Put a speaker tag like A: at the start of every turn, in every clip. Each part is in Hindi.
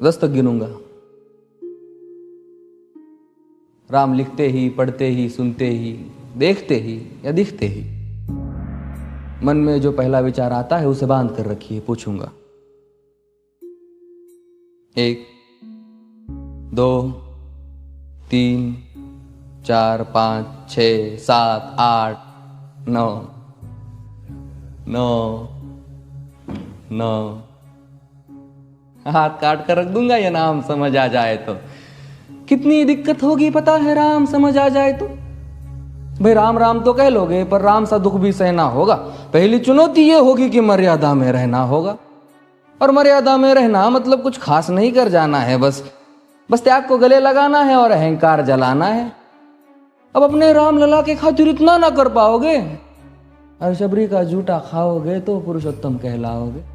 A: 10 तक गिनूंगा। राम लिखते ही, पढ़ते ही, सुनते ही, देखते ही या दिखते ही मन में जो पहला विचार आता है उसे बांध कर रखिए। पूछूंगा 1 2 3 4 5 6 7 8 9 9 9। हाथ काट कर रख दूंगा ये नाम समझ आ जाए तो। कितनी दिक्कत होगी पता है राम समझ आ जाए तो। भाई राम राम तो कह लोगे पर राम सा दुख भी सहना होगा। पहली चुनौती ये होगी कि मर्यादा में रहना होगा। और मर्यादा में रहना मतलब कुछ खास नहीं कर जाना है, बस त्याग को गले लगाना है और अहंकार जलाना है। अब अपने राम लला के खातिर इतना ना कर पाओगे और शबरी का जूठा खाओगे तो पुरुषोत्तम कहलाओगे।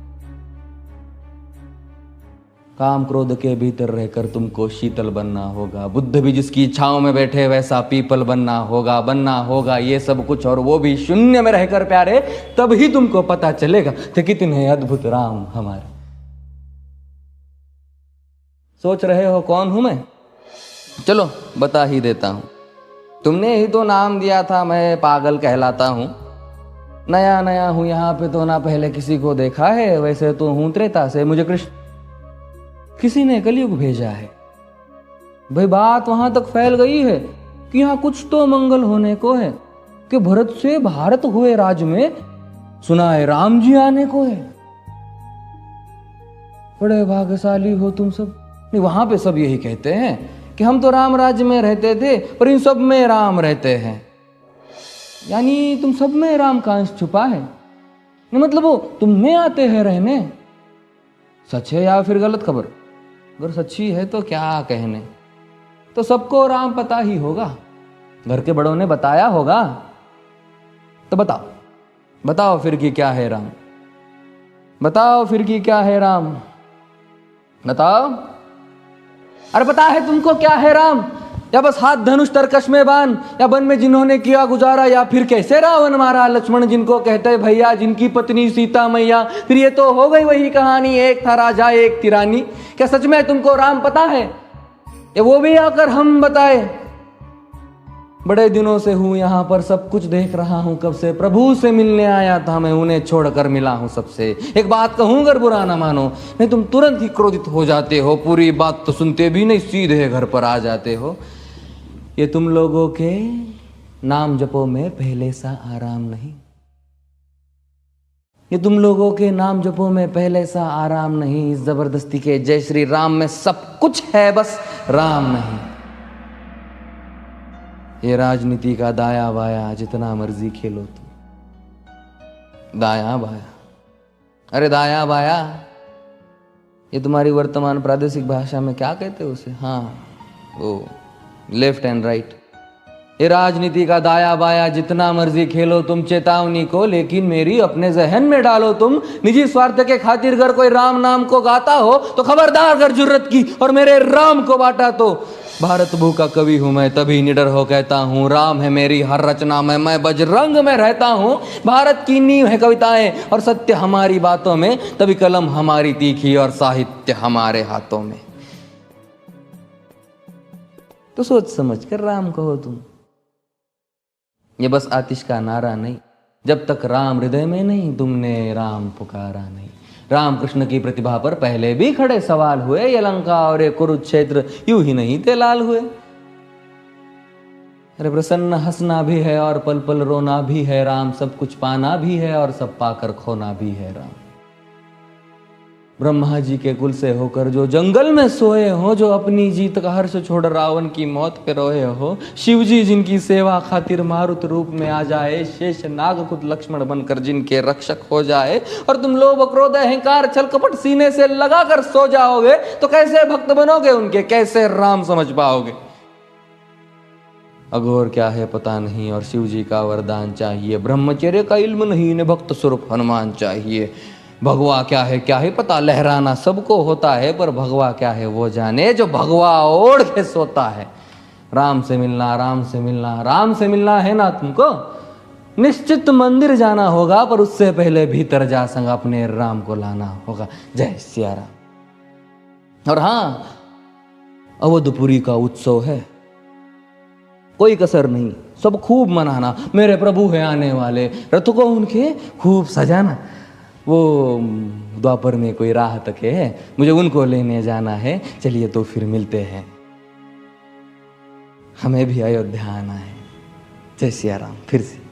A: काम क्रोध के भीतर रहकर तुमको शीतल बनना होगा। बुद्ध भी जिसकी इच्छाओं में बैठे वैसा पीपल बनना होगा ये सब कुछ, और वो भी शून्य में रहकर प्यारे। तभी तुमको पता चलेगा कि कितने अद्भुत राम हमारे। सोच रहे हो कौन हूं मैं? चलो बता ही देता हूं। तुमने ही तो नाम दिया था मैं पागल कहलाता हूं। नया नया हूं यहाँ पे तो ना पहले किसी को देखा है। वैसे तो हूं त्रेता से, मुझे कृष्ण किसी ने कलयुग भेजा है। भाई बात वहां तक फैल गई है कि यहाँ कुछ तो मंगल होने को है कि भरत से भारत हुए राज में, सुना है राम जी आने को है। बड़े भाग्यशाली हो तुम सब। नहीं, वहां पे सब यही कहते हैं कि हम तो राम राज्य में रहते थे पर इन सब में राम रहते हैं। यानी तुम सब में राम का अंश छुपा है। नहीं मतलब वो तुम में आते हैं रहने। सच है या फिर गलत खबर? अगर सच्ची है तो क्या कहने। तो सबको राम पता ही होगा, घर के बड़ों ने बताया होगा। तो बताओ फिर कि क्या है राम। बताओ फिर कि क्या है राम। बताओ। अरे पता है तुमको क्या है राम? या बस हाथ धनुष तरकश में बांध, या वन में जिन्होंने किया गुजारा, या फिर कैसे रावण मारा लक्ष्मण जिनको कहते भैया, जिनकी पत्नी सीता मैया। फिर ये तो हो गई वही कहानी, एक था राजा एक थी रानी। क्या सच में तुमको राम पता है? या वो भी आकर हम बताए? बड़े दिनों से हूं यहां पर, सब कुछ देख रहा हूं कब से। प्रभु से मिलने आया था मैं, उन्हें छोड़कर मिला हूं सबसे। एक बात कहूं अगर बुरा ना मानो, नहीं तुम तुरंत ही क्रोधित हो जाते हो। पूरी बात तो सुनते भी नहीं, सीधे घर पर आ जाते हो। ये तुम लोगों के नाम जपो में पहले सा आराम नहीं। ये तुम लोगों के नाम जपो में पहले सा आराम नहीं। इस जबरदस्ती के जय श्री राम में सब कुछ है, बस राम नहीं। ये राजनीति का दाया बाया जितना मर्जी खेलो तुम। दाया बाया, अरे दाया बाया ये तुम्हारी वर्तमान प्रादेशिक भाषा में क्या कहते हो उसे? हाँ वो लेफ्ट एंड राइट। ये राजनीति का दाया बाया जितना मर्जी खेलो तुम चेतावनी को, लेकिन मेरी अपने जहन में डालो तुम। निजी स्वार्थ के खातिर अगर कोई राम नाम को गाता हो तो खबरदार अगर जुर्रत की और मेरे राम को बांटा तो। भारत भू का कवि हूं मैं, तभी निडर हो कहता हूं राम है मेरी हर रचना में। मैं बजरंग में रहता हूं, भारत की नींव है कविताएं और सत्य हमारी बातों में। तभी कलम हमारी तीखी और साहित्य हमारे हाथों में। तो सोच समझ कर राम कहो तुम। ये बस आतिश का नारा नहीं, जब तक राम हृदय में नहीं तुमने राम पुकारा नहीं। राम कृष्ण की प्रतिभा पर पहले भी खड़े सवाल हुए। ये लंका और ये कुरुक्षेत्र यूं ही नहीं थे लाल हुए। अरे प्रसन्न हंसना भी है और पल पल रोना भी है राम। सब कुछ पाना भी है और सब पाकर खोना भी है राम। ब्रह्मा जी के कुल से होकर जो जंगल में सोए हो, जो अपनी जीत का हर्ष छोड़ रावण की मौत पे रोए हो। शिव जी जिनकी सेवा खातिर मारुत रूप में आ जाए। शेष नाग खुद लक्ष्मण बनकर जिनके रक्षक हो जाए। और तुम लोभ क्रोध अहंकार छल कपट सीने से लगा कर सो जाओगे तो कैसे भक्त बनोगे उनके, कैसे राम समझ पाओगे? अघोर क्या है पता नहीं और शिव जी का वरदान चाहिए। ब्रह्मचर्य का इल्म नहीं, इन्हें भक्त स्वरूप हनुमान चाहिए। भगवा क्या है पता, लहराना सबको होता है पर भगवा क्या है वो जाने जो भगवा ओढ़ के सोता है। राम से मिलना, राम से मिलना, राम से मिलना है ना तुमको, निश्चित मंदिर जाना होगा पर उससे पहले भीतर जा संग अपने राम को लाना होगा। जय सिया राम। और हाँ, अवधपुरी का उत्सव है, कोई कसर नहीं, सब खूब मनाना। मेरे प्रभु है आने वाले, रथ को उनके खूब सजाना। वो द्वापर में कोई राह तक है, मुझे उनको लेने जाना है। चलिए तो फिर मिलते हैं, हमें भी अयोध्या आना है। जय सिया राम। फिर से